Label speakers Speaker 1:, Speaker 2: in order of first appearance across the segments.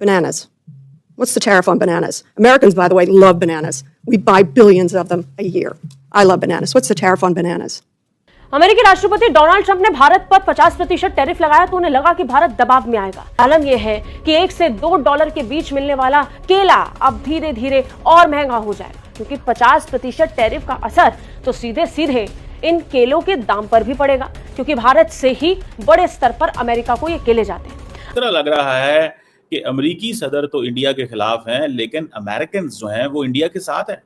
Speaker 1: Bananas. What's the tariff on bananas? Americans, by the way, love bananas. We buy billions of them a year. I love bananas. What's the tariff on bananas?
Speaker 2: अमेरिकी राष्ट्रपति Donald Trump ने भारत पर 50% tariff लगाया तो उन्हें लगा कि भारत दबाव में आएगा। आलम यह है कि $1 से $2 के बीच मिलने वाला केला अब धीरे धीरे और महंगा हो जाएगा, क्योंकि 50% टैरिफ का असर तो सीधे सीधे इन केलों के दाम पर भी पड़ेगा, क्योंकि भारत से ही बड़े स्तर पर अमेरिका को ये केले जाते हैं।
Speaker 3: तरह लग रहा है कि अमेरिकी सदर तो इंडिया के खिलाफ हैं, लेकिन अमेरिकन जो हैं वो इंडिया के साथ हैं।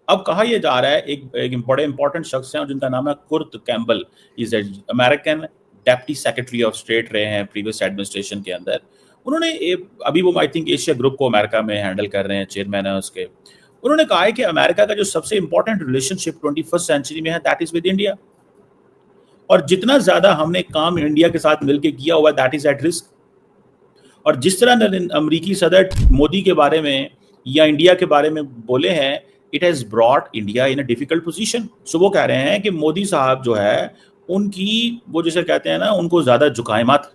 Speaker 3: अब कहा यह जा रहा है, एक बड़े इंपॉर्टेंट शख्स हैं और जिनका नाम है Kurt Campbell, is American deputy secretary of state रहे हैं प्रीवियस एडमिनिस्ट्रेशन के अंदर। उन्होंने अभी वो आई थिंक एशिया ग्रुप को अमेरिका में हैंडल कर रहे हैं, चेयरमैन है उसके। उन्होंने कहा है कि अमेरिका का जो सबसे इंपॉर्टेंट रिलेशनशिप 21st सेंचुरी में है दैट इज विद इंडिया, और जितना ज्यादा हमने काम इंडिया के साथ मिलकर किया हुआ दैट इज एट रिस्क। और जिस तरह अमेरिकी सदर मोदी के बारे में या इंडिया के बारे में बोले हैं, it has brought India in a difficult position. So वो कह रहे हैं कि मोदी साहब जो है उनकी वो जैसे कहते हैं ना, उनको ज्यादा झुकाए मत।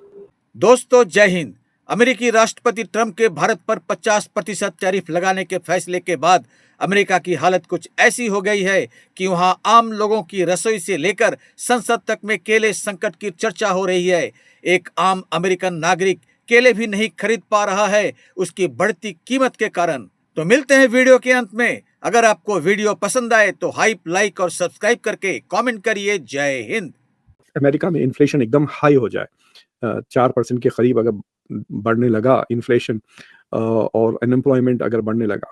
Speaker 4: दोस्तों जय हिंद। अमेरिकी राष्ट्रपति ट्रंप के भारत पर 50% टैरिफ लगाने के फैसले के बाद अमेरिका की हालत कुछ ऐसी हो गई है कि वहां आम लोगों की रसोई से लेकर संसद तक में केले संकट की चर्चा हो रही है। एक आम अमेरिकन नागरिक केले भी नहीं खरीद पा रहा है उसकी बढ़ती कीमत के कारण। तो मिलते हैं वीडियो के अंत में। अगर आपको वीडियो पसंद आए तो हाइप, लाइक और सब्सक्राइब करके कमेंट करिए। जय हिंद।
Speaker 5: अमेरिका में इन्फ्लेशन एकदम हाई हो जाए, 4% के करीब अगर बढ़ने लगा इन्फ्लेशन और अनएम्प्लॉयमेंट अगर बढ़ने लगा,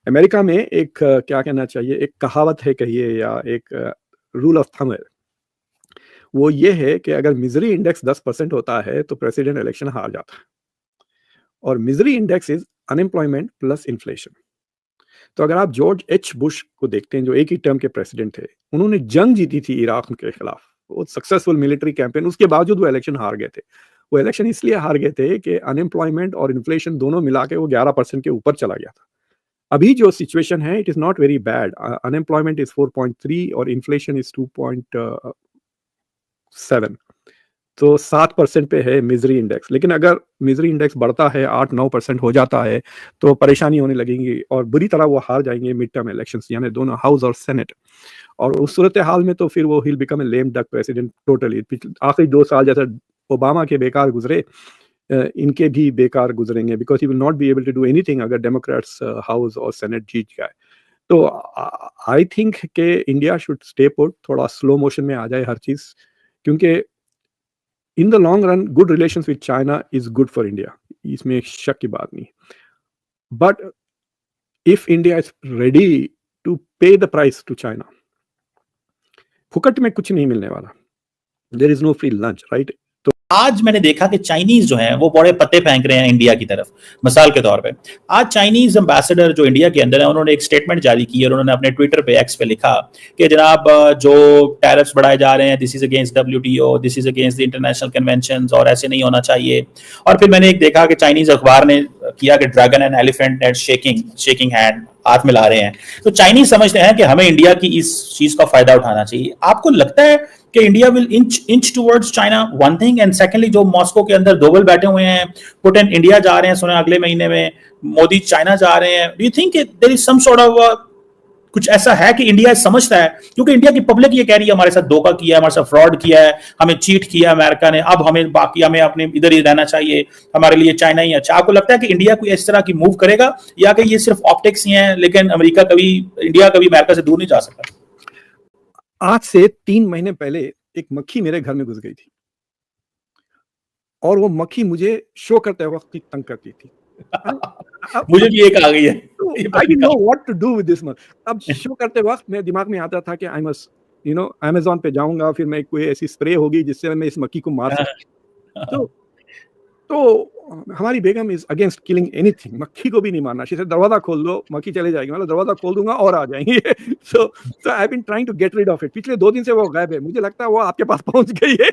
Speaker 5: अमेरिका में एक क्या कहना चाहिए, एक कहावत है कहिए या एक रूल ऑफ थंब है, वो ये है कि अगर मिजरी इंडेक्स 10% होता है तो प्रेसिडेंट इलेक्शन हार जाता है, और misery index is unemployment plus inflation. तो अगर आप जॉर्ज एच बुश को देखते हैं जो एक ही टर्म के प्रेसिडेंट थे, उन्होंने जंग जीती थी इराक के खिलाफ, वो सक्सेसफुल मिलिट्री कैंपेन, उसके बावजूद वो इलेक्शन हार गए थे। वो इलेक्शन इसलिए हार गए थे कि अनएम्प्लॉयमेंट और इन्फ्लेशन दोनों मिला के वो 11% के ऊपर चला गया था। अभी जो सिचुएशन है it is not very bad, unemployment is 4.3 और इन्फ्लेशन इज 2.7, तो 7% पे है मिजरी इंडेक्स। लेकिन अगर मिजरी इंडेक्स बढ़ता है 8-9% हो जाता है तो परेशानी होने लगेगी और बुरी तरह वो हार जाएंगे मिड टर्म इलेक्शंस, यानी दोनों हाउस और सेनेट। और उस सूरत हाल में तो फिर वो he'll become a lame duck president totally. आखिरी 2 साल जैसे ओबामा के बेकार गुजरे, इनके भी बेकार गुजरेंगे, because he will not be able to do anything अगर डेमोक्रेट्स हाउस और सेनेट जीत जाए। तो आई थिंक कि इंडिया शुड स्टे पुट, थोड़ा स्लो मोशन में आ जाए हर चीज, क्योंकि in the long run good relations with China is good for India, इसमें एक शक की बात नहीं। But if India is ready to pay the price to China, फुकट में कुछ नहीं मिलने वाला, there is no free lunch, right.
Speaker 3: आज मैंने देखा कि चाइनीज जो हैं वो बड़े पत्ते फेंक रहे हैं इंडिया की तरफ। मिसाल के तौर पे आज चाइनीज एम्बेसडर जो इंडिया के अंदर है, उन्होंने एक स्टेटमेंट जारी की और उन्होंने अपने ट्विटर पे, एक्स पे लिखा कि जनाब जो टैरिफ्स बढ़ाए जा रहे हैं, this is against WTO, this is against the international conventions और ऐसे नहीं होना चाहिए। और फिर मैंने एक देखा कि चाइनीज अखबार ने किया कि dragon and elephant at shaking hand, हाथ मिला रहे हैं। तो चाइनीज समझते हैं कि हमें इंडिया की इस चीज का फायदा उठाना चाहिए। आपको लगता है कि India will inch towards China? One thing, and secondly जो मॉस्को के अंदर डोवल बैठे हुए हैं, पुतिन इंडिया जा रहे हैं, सुना अगले महीने में मोदी चाइना जा रहे हैं, do you think there is some sort of कुछ ऐसा है कि इंडिया समझता है? क्योंकि इंडिया की पब्लिक ये कह रही है हमारे साथ धोखा किया है, हमारे साथ फ्रॉड किया है, हमें चीट किया अमेरिका ने, अब हमें अपने इधर ही रहना चाहिए, हमारे लिए चाइना ही अच्छा। आपको लगता है कि इंडिया कोई इस तरह की मूव करेगा, या कि ये सिर्फ ऑप्टिक्स ही हैं, लेकिन इंडिया कभी अमेरिका से दूर नहीं जा सकता?
Speaker 5: आज से 3 महीने पहले एक मक्खी मेरे घर में घुस गई थी, और वो मक्खी मुझे शो करते वक्त तंग करती थी।
Speaker 3: मुझे भी एक आ गई है।
Speaker 5: I didn't know what to do with this one. अब शो करते वक्त मेरे दिमाग में आता था कि I must, Amazon पे जाऊंगा, फिर मैं कोई ऐसी स्प्रे होगी जिससे मैं इस मक्खी को मार सकूं। तो हमारी बेगम इज अगेंस्ट किलिंग एनीथिंग, मक्खी को भी नहीं मारना। शी सेड दरवाजा खोल दो, मक्खी चले जाएगी। मतलब दरवाजा खोल दूंगा और आ जाएंगे। So I have been trying to get rid of it. पिछले 2 दिन से वो गायब है, मुझे लगता है वो आपके पास पहुंच गई है।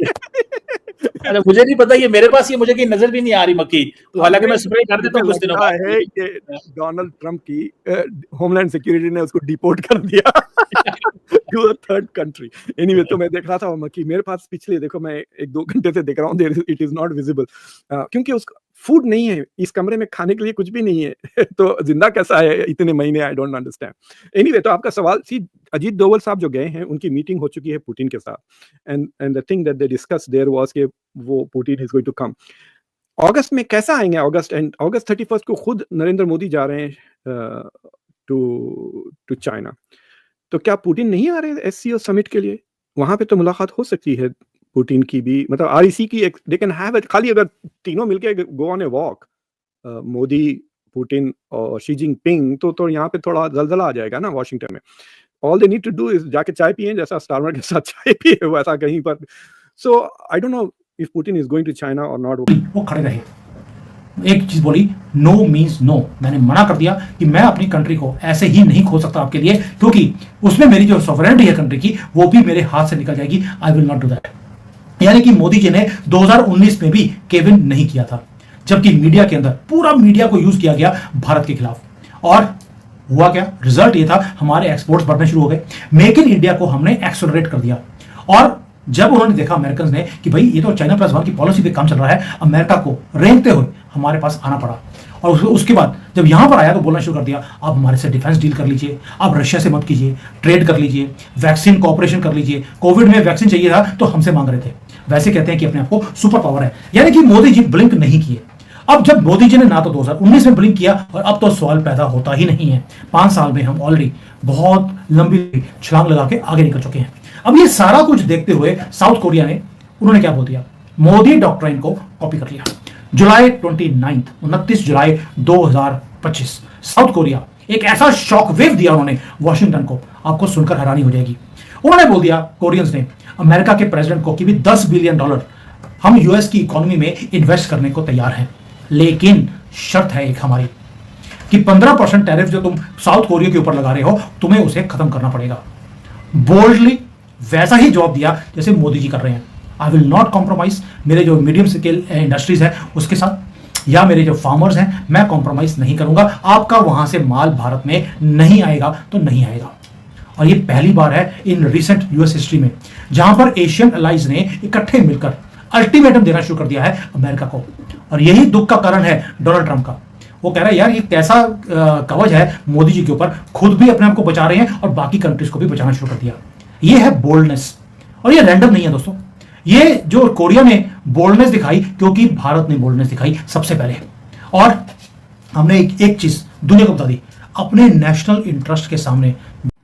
Speaker 3: अरे मुझे नहीं पता, ये मेरे पास, ये मुझे कहीं नजर भी नहीं आ रही मक्खी, तो हालांकि मैं स्प्रे कर देता हूं कुछ दिनों बाद।
Speaker 5: है कि डोनाल्ड ट्रंप की होमलैंड सिक्योरिटी ने उसको डिपोर्ट कर दिया to a third country. Anyway, तो मैं देख रहा था वो मक्खी मेरे पास पिछले, देखो मैं 1-2 घंटे से देख रहा हूँ, इट इज नॉट विजिबल, क्योंकि उसका फूड नहीं है इस कमरे में, खाने के लिए कुछ भी नहीं है तो जिंदा कैसा है इतने महीने, आई डोंट अंडरस्टैंड। एनीवे, तो आपका सवाल, सी अजीत डोभाल साहब जो गए हैं उनकी मीटिंग हो चुकी है पुतिन के साथ, and the thing that they discuss there was कि वो Putin is going to come अगस्त में। कैसा आएंगे अगस्त 31 को खुद नरेंद्र मोदी जा रहे हैं टू चाइना, तो क्या पुतिन नहीं आ रहे एससीओ समिट के लिए? वहां पे तो मुलाकात हो सकती है पुतिन की भी, मतलब आरईसी की दे कैन हैव इट, खाली अगर तीनों मिलके go on a walk, Modi, Putin और शी जिनपिंग, तो यहाँ पे थोड़ा जलजला आ जाएगा ना वॉशिंगटन में। All they need to do is जाके चाय पिए, जैसा स्टारमर के साथ चाय पिए वैसा कहीं पर। So I don't know if Putin is going to China और नॉट।
Speaker 6: वो खड़े रहे, एक चीज बोली, नो मीन्स नो। मैंने मना कर दिया कि मैं अपनी कंट्री को ऐसे ही नहीं खो सकता आपके लिए, क्योंकि उसमें मेरी जो सॉवरेनिटी है कंट्री की वो भी मेरे हाथ से निकल जाएगी। I will not do that. यानी कि मोदी जी ने 2019 में भी केविन नहीं किया था, जबकि मीडिया के अंदर पूरा मीडिया को यूज किया गया भारत के खिलाफ। और हुआ क्या, रिजल्ट ये था, हमारे एक्सपोर्ट्स बढ़ने शुरू हो गए, मेक इन इंडिया को हमने एक्सेलरेट कर दिया। और जब उन्होंने देखा अमेरिकन ने कि भाई ये तो चाइना प्लस वन की पॉलिसी पे काम चल रहा है, अमेरिका को रेंगते हुए हमारे पास आना पड़ा। और उसके बाद जब यहां पर आया तो बोलना शुरू कर दिया, आप हमारे से डिफेंस डील कर लीजिए, आप रशिया से मत कीजिए, ट्रेड कर लीजिए, वैक्सीन कॉपरेशन कर लीजिए। कोविड में वैक्सीन चाहिए था तो हमसे मांग रहे थे, वैसे कहते हैं कि अपने आप को सुपर पावर है। यानी कि मोदी जी ब्लिंक नहीं किए। अब जब मोदी जी ने ना तो 2019 में ब्लिंक किया, और अब तो सवाल पैदा होता ही नहीं है। 5 साल में हम ऑलरेडी बहुत लंबी छलांग लगा के आगे निकल चुके हैं। अब ये सारा कुछ देखते हुए साउथ कोरिया ने, उन्होंने क्या बोल दिया, मोदी डॉक्ट्राइन को कॉपी कर लिया। जुलाई 29 जुलाई 2025 साउथ कोरिया एक ऐसा शॉक वेव दिया उन्होंने वॉशिंगटन को, आपको सुनकर हैरानी हो जाएगी। उन्होंने बोल दिया कोरियंस ने अमेरिका के प्रेसिडेंट को कि भी $10 बिलियन हम यूएस की इकोनॉमी में इन्वेस्ट करने को तैयार हैं, लेकिन शर्त है एक हमारी कि 15% टैरिफ जो तुम साउथ कोरिया के ऊपर लगा रहे हो, तुम्हें उसे खत्म करना पड़ेगा। बोल्डली वैसा ही जवाब दिया जैसे मोदी जी कर रहे हैं। आई विल नॉट कॉम्प्रोमाइज, मेरे जो मीडियम स्केल इंडस्ट्रीज है उसके साथ, या मेरे जो फार्मर्स हैं, मैं कॉम्प्रोमाइज नहीं करूंगा। आपका वहां से माल भारत में नहीं आएगा तो नहीं आएगा। और ये पहली बार है इन रिसेंट यूएस हिस्ट्री में जहां पर एशियन अलाइज ने इकट्ठे मिलकर अल्टीमेटम देना शुरू कर दिया है अमेरिका को। और यही दुख का कारण है डोनाल्ड ट्रंप का। वो कह रहा है यार ये कैसा कवच है मोदी जी के ऊपर, खुद भी अपने आप को बचा रहे हैं और बाकी कंट्रीज को भी बचाना शुरू कर दिया। ये है बोल्डनेस, और ये रैंडम नहीं है दोस्तों। ये जो कोरिया ने बोल्डनेस दिखाई क्योंकि भारत ने बोल्डनेस दिखाई सबसे पहले, और हमने एक चीज दुनिया को बता दी, अपने नेशनल इंटरेस्ट के सामने।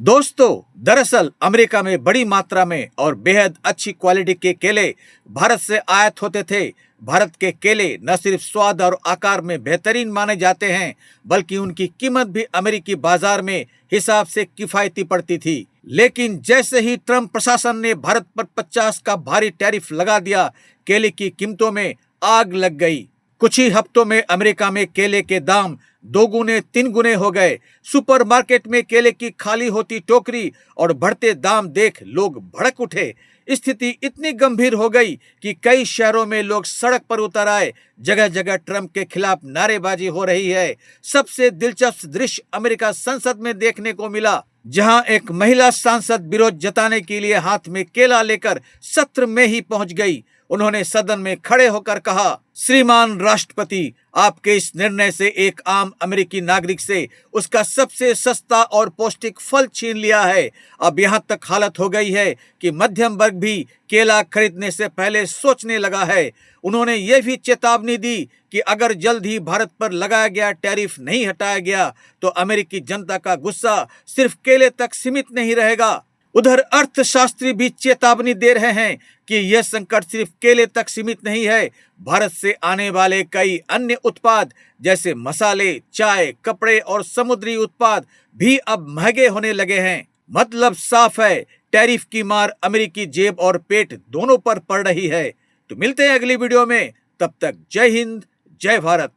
Speaker 4: दोस्तों, दरअसल अमेरिका में बड़ी मात्रा में और बेहद अच्छी क्वालिटी के केले भारत से आयात होते थे। भारत के केले न सिर्फ स्वाद और आकार में बेहतरीन माने जाते हैं, बल्कि उनकी कीमत भी अमेरिकी बाजार में हिसाब से किफायती पड़ती थी। लेकिन जैसे ही ट्रंप प्रशासन ने भारत पर 50 का भारी टैरिफ लगा दिया, केले की कीमतों में आग लग गई। कुछ ही हफ्तों में अमेरिका में केले के दाम 2 गुने 3 गुने हो गए। सुपरमार्केट में केले की खाली होती टोकरी और बढ़ते दाम देख लोग भड़क उठे। स्थिति इतनी गंभीर हो गई कि कई शहरों में लोग सड़क पर उतर आए। जगह जगह ट्रंप के खिलाफ नारेबाजी हो रही है। सबसे दिलचस्प दृश्य अमेरिका संसद में देखने को मिला, जहां एक महिला सांसद विरोध जताने के लिए हाथ में केला लेकर सत्र में ही पहुंच गई। उन्होंने सदन में खड़े होकर कहा, श्रीमान राष्ट्रपति, आपके इस निर्णय से एक आम अमेरिकी नागरिक से उसका सबसे सस्ता और पौष्टिक फल छीन लिया है। अब यहाँ तक हालत हो गई है कि मध्यम वर्ग भी केला खरीदने से पहले सोचने लगा है। उन्होंने ये भी चेतावनी दी कि अगर जल्द ही भारत पर लगाया गया टैरिफ नहीं हटाया गया तो अमेरिकी जनता का गुस्सा सिर्फ केले तक सीमित नहीं रहेगा। उधर अर्थशास्त्री भी चेतावनी दे रहे हैं कि यह संकट सिर्फ केले तक सीमित नहीं है। भारत से आने वाले कई अन्य उत्पाद जैसे मसाले, चाय, कपड़े और समुद्री उत्पाद भी अब महंगे होने लगे हैं। मतलब साफ है, टैरिफ की मार अमेरिकी जेब और पेट दोनों पर पड़ रही है। तो मिलते हैं अगली वीडियो में, तब तक जय हिंद, जय भारत।